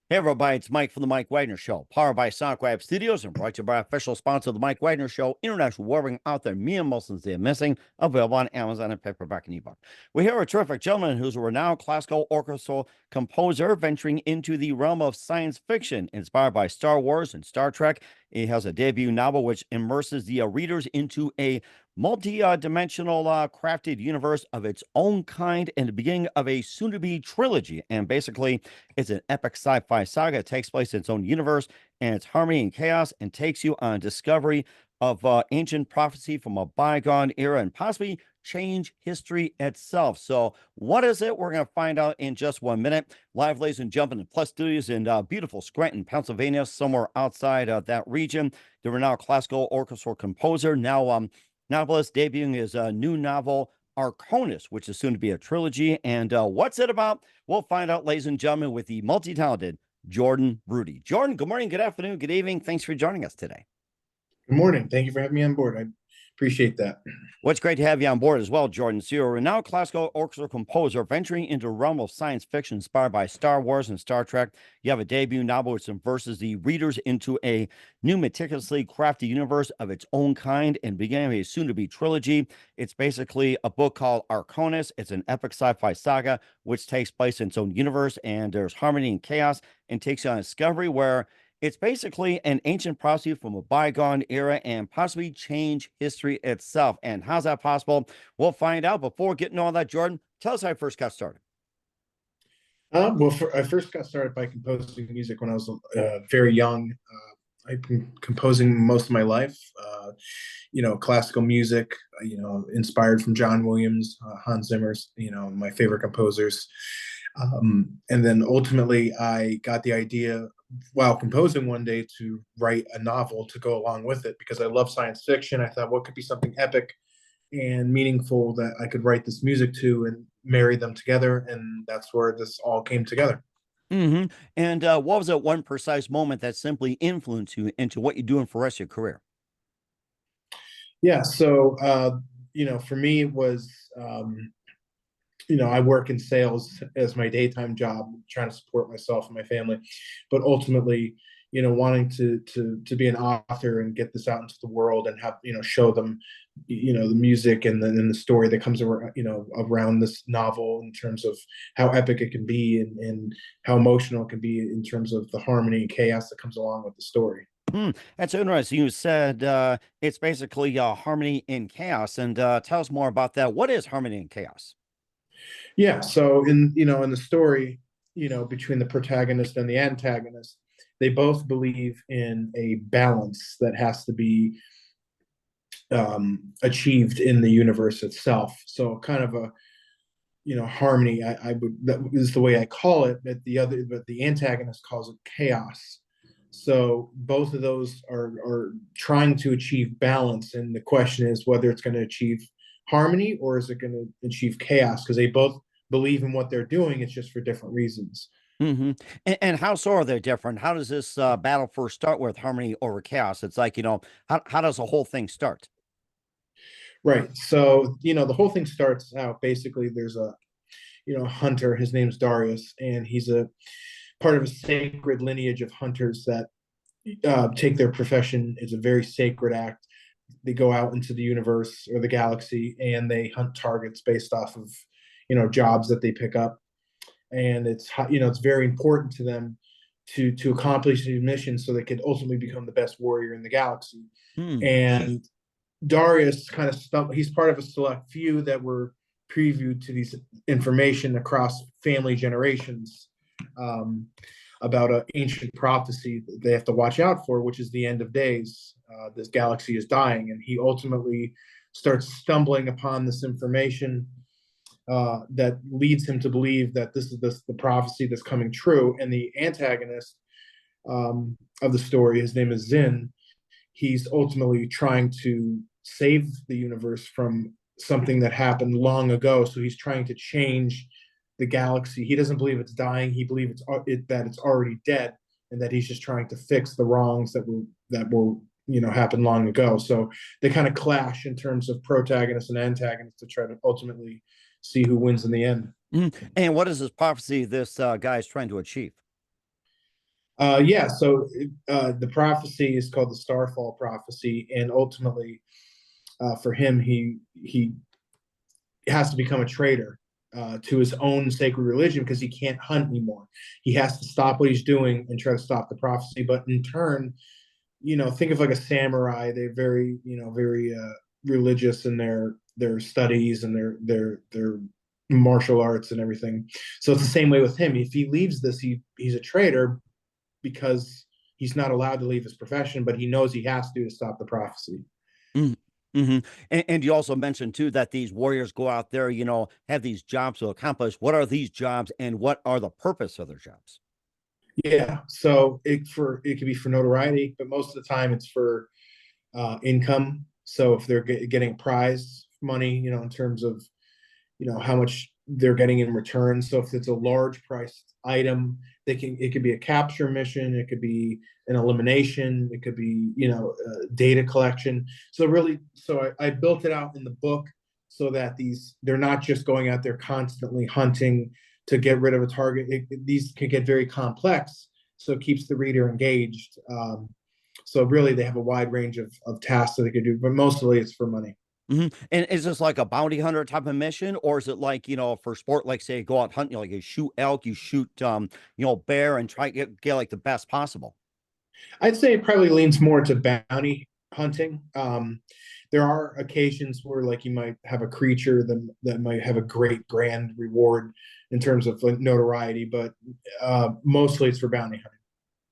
Hey everybody, it's Mike from the Mike Wagner Show, powered by Sonic Web Studios and brought to you by official sponsor of the Mike Wagner Show, international warring author Mia Molson's The Missing, available on Amazon and paperback and ebook. We hear a terrific gentleman who's a renowned classical orchestral composer venturing into the realm of science fiction, inspired by Star Wars and Star Trek. He has a debut novel which immerses the readers into a multi-dimensional crafted universe of its own kind and the beginning of a soon-to-be trilogy. And basically, it's an epic sci-fi saga. It takes place in its own universe, and it's harmony and chaos, and takes you on a discovery of ancient prophecy from a bygone era and possibly change history itself. So what is it? We're going to find out in just 1 minute. Live, ladies and gentlemen, in Plus Studios in beautiful Scranton, Pennsylvania, somewhere outside that region. The renowned classical orchestral composer, now novelist, debuting his new novel, Arkonus, which is soon to be a trilogy. And what's it about? We'll find out, ladies and gentlemen, with the multi-talented Jordan Broody. Jordan, good morning, good afternoon, good evening. Thanks for joining us today. Good morning. Thank you for having me on board. I appreciate that. Well, it's great to have you on board as well, Jordan. So you're a renowned classical orchestral composer venturing into a realm of science fiction inspired by Star Wars and Star Trek. You have a debut novel which immerses the readers into a new, meticulously crafted universe of its own kind and beginning a soon-to-be trilogy. It's basically a book called Arkonus. It's an epic sci-fi saga which takes place in its own universe, and there's harmony and chaos, and takes you on a discovery where it's basically an ancient prophecy from a bygone era and possibly change history itself. And how's that possible? We'll find out. Before getting all that, Jordan, tell us how you first got started. I first got started by composing music when I was very young. I've been composing most of my life. Classical music. Inspired from John Williams, Hans Zimmer's. My favorite composers. And then ultimately, I got the idea while composing one day to write a novel to go along with it because I love science fiction. I thought, what could be something epic and meaningful that I could write this music to and marry them together? And that's where this all came together. And what was that one precise moment that simply influenced you into what you're doing for the rest of your career? Yeah. For me, it was I work in sales as my daytime job, trying to support myself and my family, but ultimately, wanting to be an author and get this out into the world and have show them, the music and the story that comes around, around this novel in terms of how epic it can be and how emotional it can be in terms of the harmony and chaos that comes along with the story. That's interesting. You said it's basically harmony in chaos, and tell us more about that. What is harmony and chaos? Yeah. So in the story, between the protagonist and the antagonist, they both believe in a balance that has to be achieved in the universe itself. So kind of a harmony. I would that is the way I call it, but the antagonist calls it chaos. So both of those are trying to achieve balance, and the question is whether it's going to achieve harmony or is it going to achieve chaos? Because they both believe in what they're doing. It's just for different reasons. hmm and how so are they different? How does this battle first start with harmony over chaos? It's like, how does the whole thing start? Right. So the whole thing starts out basically. There's a hunter. His name's Darius, and he's a part of a sacred lineage of hunters that take their profession. It's a very sacred act. They go out into the universe or the galaxy and they hunt targets based off of jobs that they pick up, and it's very important to them to accomplish the mission so they could ultimately become the best warrior in the galaxy. Hmm. And Darius kind of he's part of a select few that were previewed to these information across family generations, about an ancient prophecy that they have to watch out for, which is the end of days. This galaxy is dying, and he ultimately starts stumbling upon this information that leads him to believe that this is the prophecy that's coming true. And the antagonist of the story, his name is Zin. He's ultimately trying to save the universe from something that happened long ago. So he's trying to change the galaxy. He doesn't believe it's dying. He believes that it's already dead, and that he's just trying to fix the wrongs that were happened long ago. So they kind of clash in terms of protagonist and antagonist to try to ultimately see who wins in the end. And what is this prophecy this guy is trying to achieve? Yeah, so the prophecy is called the Starfall prophecy, and ultimately, for him, he has to become a traitor to his own sacred religion because he can't hunt anymore. He has to stop what he's doing and try to stop the prophecy. But in turn, think of like a samurai. They're very, very religious in their studies and their martial arts and everything. So it's the same way with him. If he leaves this, he's a traitor because he's not allowed to leave his profession, but he knows he has to stop the prophecy. Mm. Hmm. And you also mentioned too that these warriors go out there, have these jobs to accomplish. What are these jobs, and what are the purpose of their jobs? Yeah, so it could be for notoriety, but most of the time it's for income. So if they're getting prize money, in terms of how much they're getting in return. So if it's a large priced item, it could be a capture mission, it could be an elimination, it could be data collection. So really, I built it out in the book so that they're not just going out there constantly hunting to get rid of a target. These can get very complex, so it keeps the reader engaged. So really, they have a wide range of tasks that they could do, but mostly it's for money. Hmm. And is this like a bounty hunter type of mission, or is it like, for sport, like say go out hunting, like you shoot elk, you shoot bear, and try to get like the best possible? I'd say it probably leans more to bounty hunting. There are occasions where like you might have a creature that might have a great grand reward in terms of like notoriety, but mostly it's for bounty hunting.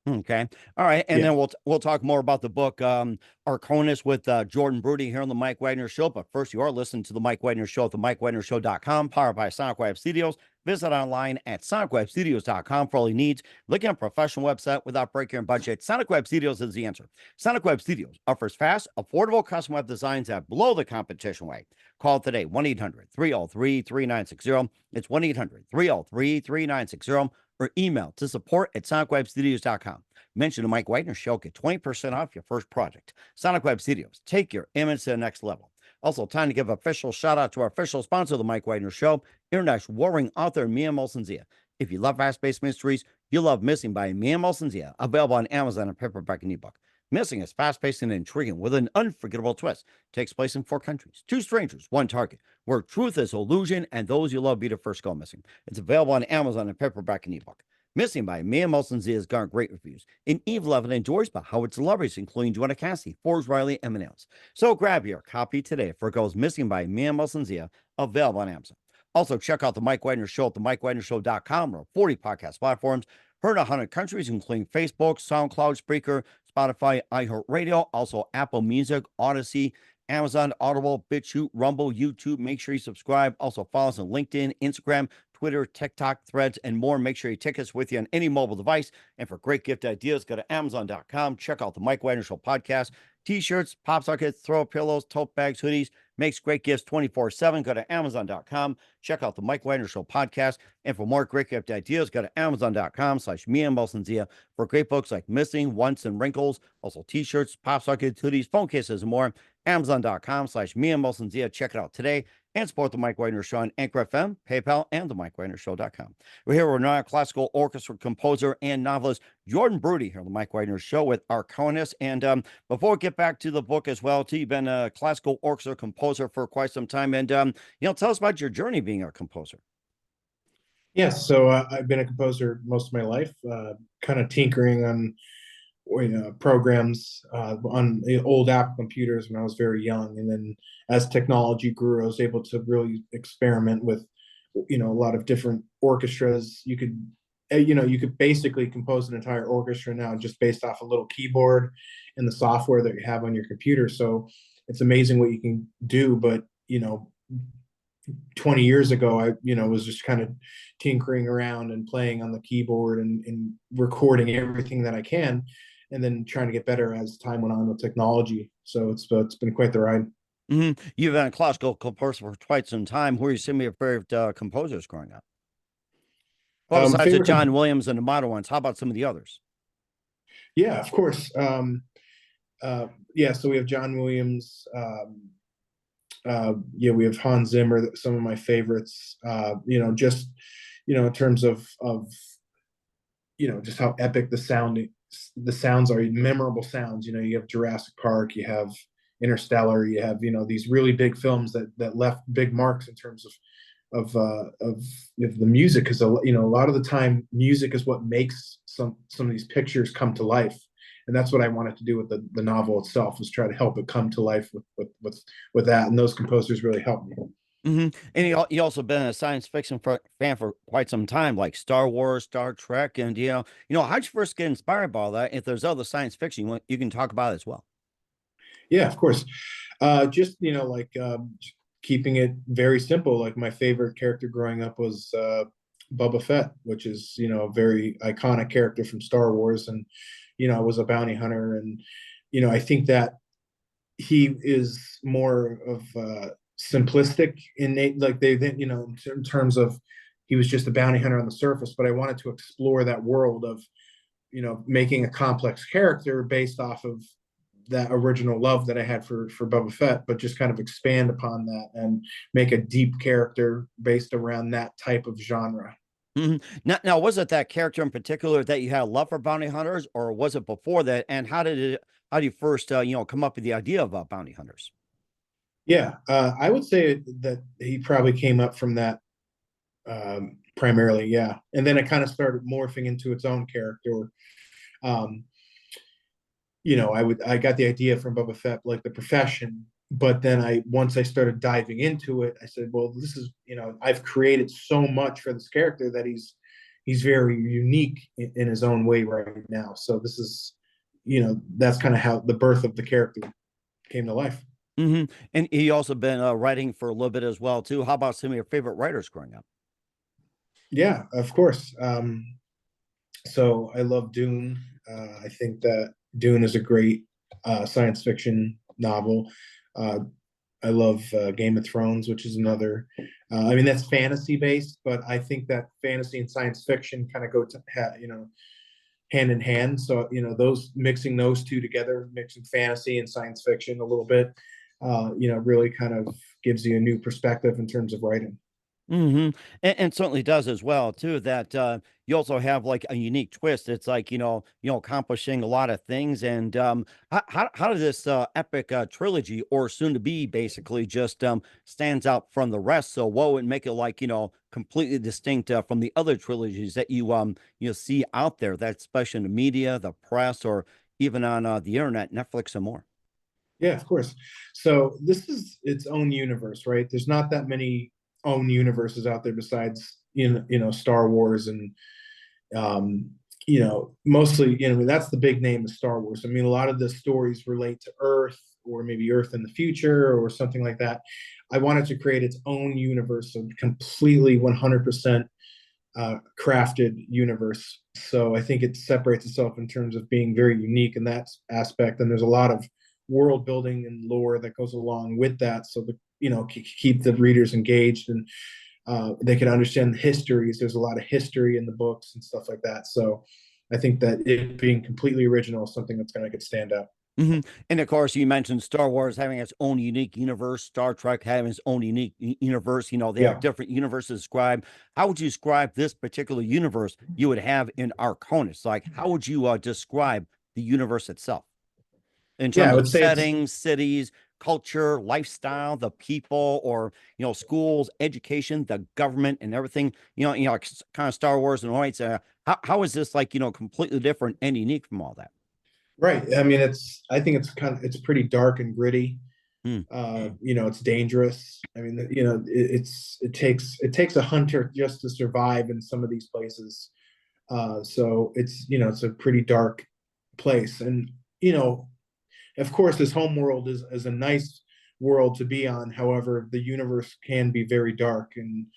Okay. All right. And Yeah. then we'll talk more about the book, Arkonus with Jordan Broody here on the Mike Wagner Show. But first, you are listening to the Mike Wagner Show at the MikeWagnerShow.com, powered by Sonic Web Studios. Visit online at SonicWebStudios.com for all your needs. Looking at a professional website without breaking your budget, Sonic Web Studios is the answer. Sonic Web Studios offers fast, affordable custom web designs that blow the competition away. Call today, 1-800-303-3960. It's 1-800-303-3960, or email to support@sonicwebstudios.com. Mention the Mike Wagner Show, get 20% off your first project. Sonic Web Studios, take your image to the next level. Also, time to give official shout out to our official sponsor of the Mike Wagner Show, international warring author Mia Molson-Zia. If you love fast-paced mysteries, you love Missing by Mia Molson-Zia, available on Amazon and paperback and ebook. Missing is fast-paced and intriguing with an unforgettable twist. Takes place in 4 countries, 2 strangers, 1 target, where truth is illusion and those you love be the first go missing. It's available on Amazon and paperback and ebook. Missing by Mia Molson-Zia has garnered great reviews, and Eve Levin enjoys by how its lovers, including Joanna Cassidy, Forbes Riley, and Nails. So grab your copy today for it goes Missing by Mia Molson-Zia, available on Amazon. Also, check out the Mike Wagner Show at themikewagnershow.com or 40 podcast platforms. Heard in 100 countries, including Facebook, SoundCloud, Spreaker, Spotify, iHeartRadio, also Apple Music, Odyssey, Amazon, Audible, BitChute, Rumble, YouTube. Make sure you subscribe. Also, follow us on LinkedIn, Instagram, Twitter, TikTok, Threads, and more. Make sure you take us with you on any mobile device. And for great gift ideas, go to Amazon.com. Check out the Mike Wagner Show podcast. T-shirts, pop sockets, throw pillows, tote bags, hoodies. Makes great gifts 24/7. Go to Amazon.com. Check out the Mike Wagner Show podcast. And for more great gift ideas, go to Amazon.com/Mia Molson-Zia for great books like Missing, Once, and Wrinkles. Also t-shirts, pop sockets, hoodies, phone cases, and more. Amazon.com/Mia Molson-Zia. Check it out today and support the Mike Wagner Show on Anchor FM, PayPal, and the MikeWagnerShow.com. We're here with renowned classical orchestra composer and novelist Jordan Broody here on the Mike Wagner Show with Arkonus. And before we get back to the book as well, too, you've been a classical orchestra composer for quite some time. And, tell us about your journey being a composer. Yes, so I've been a composer most of my life, kind of tinkering on programs on the old Apple computers when I was very young, and then as technology grew, I was able to really experiment with a lot of different orchestras. You could basically compose an entire orchestra now just based off a little keyboard and the software that you have on your computer. So it's amazing what you can do, but 20 years ago, I was just kind of tinkering around and playing on the keyboard and recording everything that I can, and then trying to get better as time went on with technology. So it's been quite the ride. You've been a classical composer for quite some time. Who are some of your favorite composers growing up? Well, besides the Favorite, John Williams and the modern ones, how about some of the others? yeah, of course. Yeah, so we have John Williams. Yeah, we have Hans Zimmer. Some of my favorites. Just in terms of just how epic the sounds are, memorable sounds. You have Jurassic Park, you have Interstellar, you have these really big films that left big marks in terms of the music, because a lot of the time music is what makes some of these pictures come to life. And that's what I wanted to do with the novel itself, was try to help it come to life with that. And those composers really helped me. And you also been a science fiction fan for quite some time, like Star Wars, Star Trek, and how'd you first get inspired by all that? If there's other science fiction you can talk about as well. Yeah, of course. Just like keeping it very simple. Like my favorite character growing up was Boba Fett, which is a very iconic character from Star Wars, and was a bounty hunter, and I think that he is more of simplistic innate, like in terms of he was just a bounty hunter on the surface. But I wanted to explore that world of making a complex character based off of that original love that I had for Boba Fett, but just kind of expand upon that and make a deep character based around that type of genre. Now, was it that character in particular that you had a love for bounty hunters, or was it before that? And how do you first, come up with the idea of bounty hunters? Yeah, I would say that he probably came up from that primarily, yeah. And then it kind of started morphing into its own character. Um, I got the idea from Boba Fett, like the profession, but then once I started diving into it, I said, well, this is, I've created so much for this character that he's very unique in his own way right now. So this is, that's kind of how the birth of the character came to life. And he also been writing for a little bit as well too. How about some of your favorite writers growing up? Yeah, of course. So I love Dune. I think that Dune is a great science fiction novel. Uh, I love Game of Thrones, which is another. I mean, that's fantasy based, but I think that fantasy and science fiction kind of go to hand in hand. So those mixing those two together, mixing fantasy and science fiction a little bit, really kind of gives you a new perspective in terms of writing. And certainly does as well too. That you also have like a unique twist. It's like accomplishing a lot of things. And how did this epic trilogy, or soon to be, basically just stands out from the rest? So what would make it like completely distinct from the other trilogies that you see out there? That's especially in the media, the press, or even on the internet, Netflix, and more. Yeah, of course. So this is its own universe, right? There's not that many own universes out there besides Star Wars, and mostly that's the big name of Star Wars. I mean, a lot of the stories relate to Earth, or maybe Earth in the future or something like that. I wanted to create its own universe, a completely 100% crafted universe. So I think it separates itself in terms of being very unique in that aspect. And there's a lot of world building and lore that goes along with that. So keep the readers engaged, and they can understand the histories. There's a lot of history in the books and stuff like that. So I think that it being completely original is something that's going to make it stand out. And of course, you mentioned Star Wars having its own unique universe, Star Trek having its own unique universe. They have Yeah. different universes described. How would you describe this particular universe you would have in Arkonus? Like, how would you describe the universe itself in Yeah, I terms of would say it's settings, cities, culture, lifestyle, the people, or schools, education, the government, and everything? Like kind of Star Wars and all right. How is this like completely different and unique from all that? right. I mean, I think it's pretty dark and gritty. Hmm. It's dangerous. I mean, it takes a hunter just to survive in some of these places. So it's a pretty dark place. And of course, this home world is a nice world to be on. However, the universe can be very dark and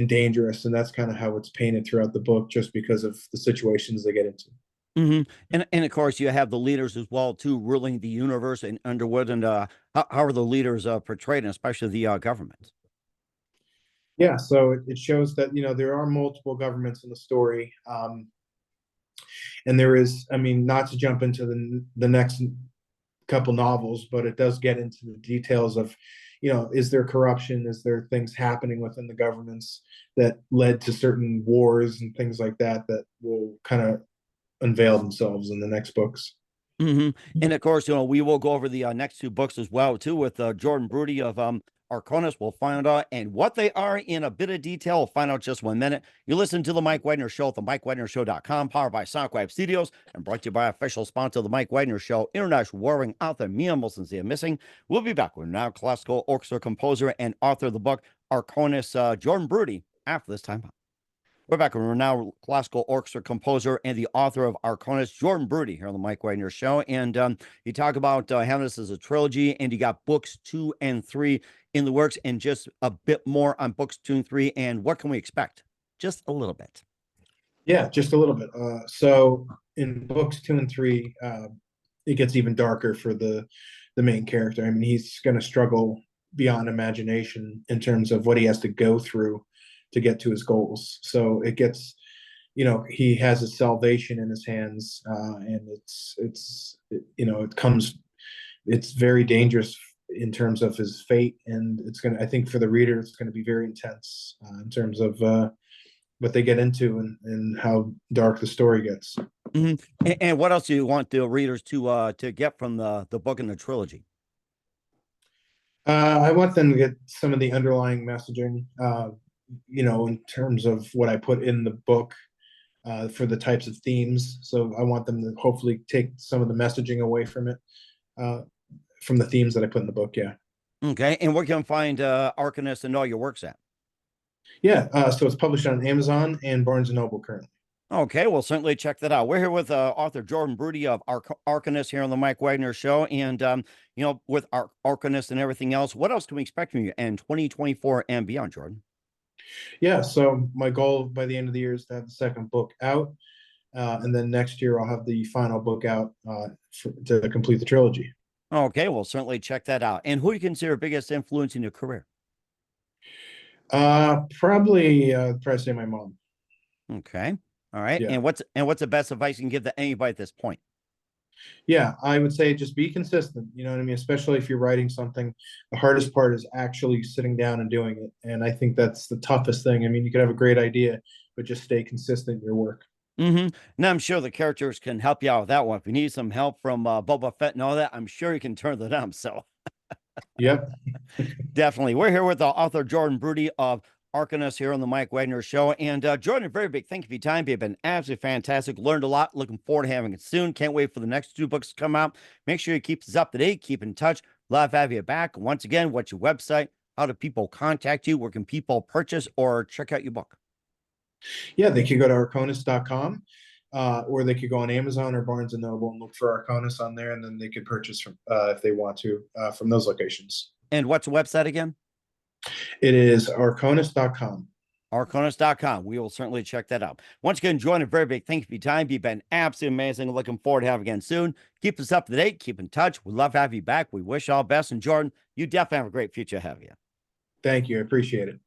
dangerous, and that's kind of how it's painted throughout the book, just because of the situations they get into. And of course, you have the leaders as well too, ruling the universe in Underwood. And how are the leaders portrayed, and especially the government? Yeah, so it shows that there are multiple governments in the story, and there is. I mean, not to jump into the next couple novels, but it does get into the details of, is there corruption? Is there things happening within the governments that led to certain wars and things like that that will kind of unveil themselves in the next books. And of course, we will go over the next two books as well, too, with Jordan Broody of Arkonus. We'll find out and what they are in a bit of detail. We'll find out just 1 minute. You listen to the Mike Wagner Show at the MikeWagnerShow.com, powered by Soundwave Studios, and brought to you by official sponsor of the Mike Wagner Show, international warring author Mia Wilson's The Missing. We'll be back with now classical orchestra composer and author of the book Arkonus, Jordan Broody, after this time. We're back with renowned classical orchestra composer and the author of Arkonus, Jordan Broody, here on the Mike Wagner Show. And you talk about having this as a trilogy, and you got books 2 and 3 in the works, and just a bit more on books 2 and 3. And what can we expect? Just a little bit. Yeah, just a little bit. So in books 2 and 3, it gets even darker for the main character. I mean, he's going to struggle beyond imagination in terms of what he has to go through to get to his goals. So it gets, he has his salvation in his hands, and it's very dangerous in terms of his fate. And I think for the reader, it's going to be very intense in terms of what they get into and how dark the story gets. And what else do you want the readers to get from the book and the trilogy? I want them to get some of the underlying messaging, in terms of what I put in the book for the types of themes. So I want them to hopefully take some of the messaging away from it, from the themes that I put in the book. Yeah. Okay. And where can you find Arkonus and all your works at? Yeah. So it's published on Amazon and Barnes & Noble currently. Okay, we'll certainly check that out. We're here with author Jordan Broody of Arkonus here on the Mike Wagner Show. And, with Arkonus and everything else, what else can we expect from you in 2024 and beyond, Jordan? Yeah, so my goal by the end of the year is to have the second book out. And then next year I'll have the final book out to complete the trilogy. Okay, we'll certainly check that out. And who you consider biggest influence in your career? Probably say my mom. Okay. All right. Yeah. And what's the best advice you can give to anybody at this point? Yeah, I would say just be consistent. You know what I mean? Especially if you're writing something, the hardest part is actually sitting down and doing it. And I think that's the toughest thing. I mean, you could have a great idea, but just stay consistent in your work. Now, I'm sure the characters can help you out with that one. If you need some help from Boba Fett and all that, I'm sure you can turn to them. So, yep. Definitely. We're here with the author Jordan Broody of Arkonus here on the Mike Wagner Show. And Jordan, a very big thank you for your time. You've been absolutely fantastic. Learned a lot. Looking forward to having it soon. Can't wait for the next 2 books to come out. Make sure you keep us up to date. Keep in touch. Love to have you back. Once again, what's your website? How do people contact you? Where can people purchase or check out your book? Yeah, they could go to Arkonus.com, or they could go on Amazon or Barnes & Noble and look for Arkonus on there, and then they could purchase from, if they want to, from those locations. And what's the website again? It is Arkonus.com. Arkonus.com. We will certainly check that out. Once again, Jordan, a very big thank you for your time. You've been absolutely amazing. Looking forward to having you again soon. Keep us up to date. Keep in touch. We'd love to have you back. We wish all best. And Jordan, you definitely have a great future ahead of you. Thank you. I appreciate it.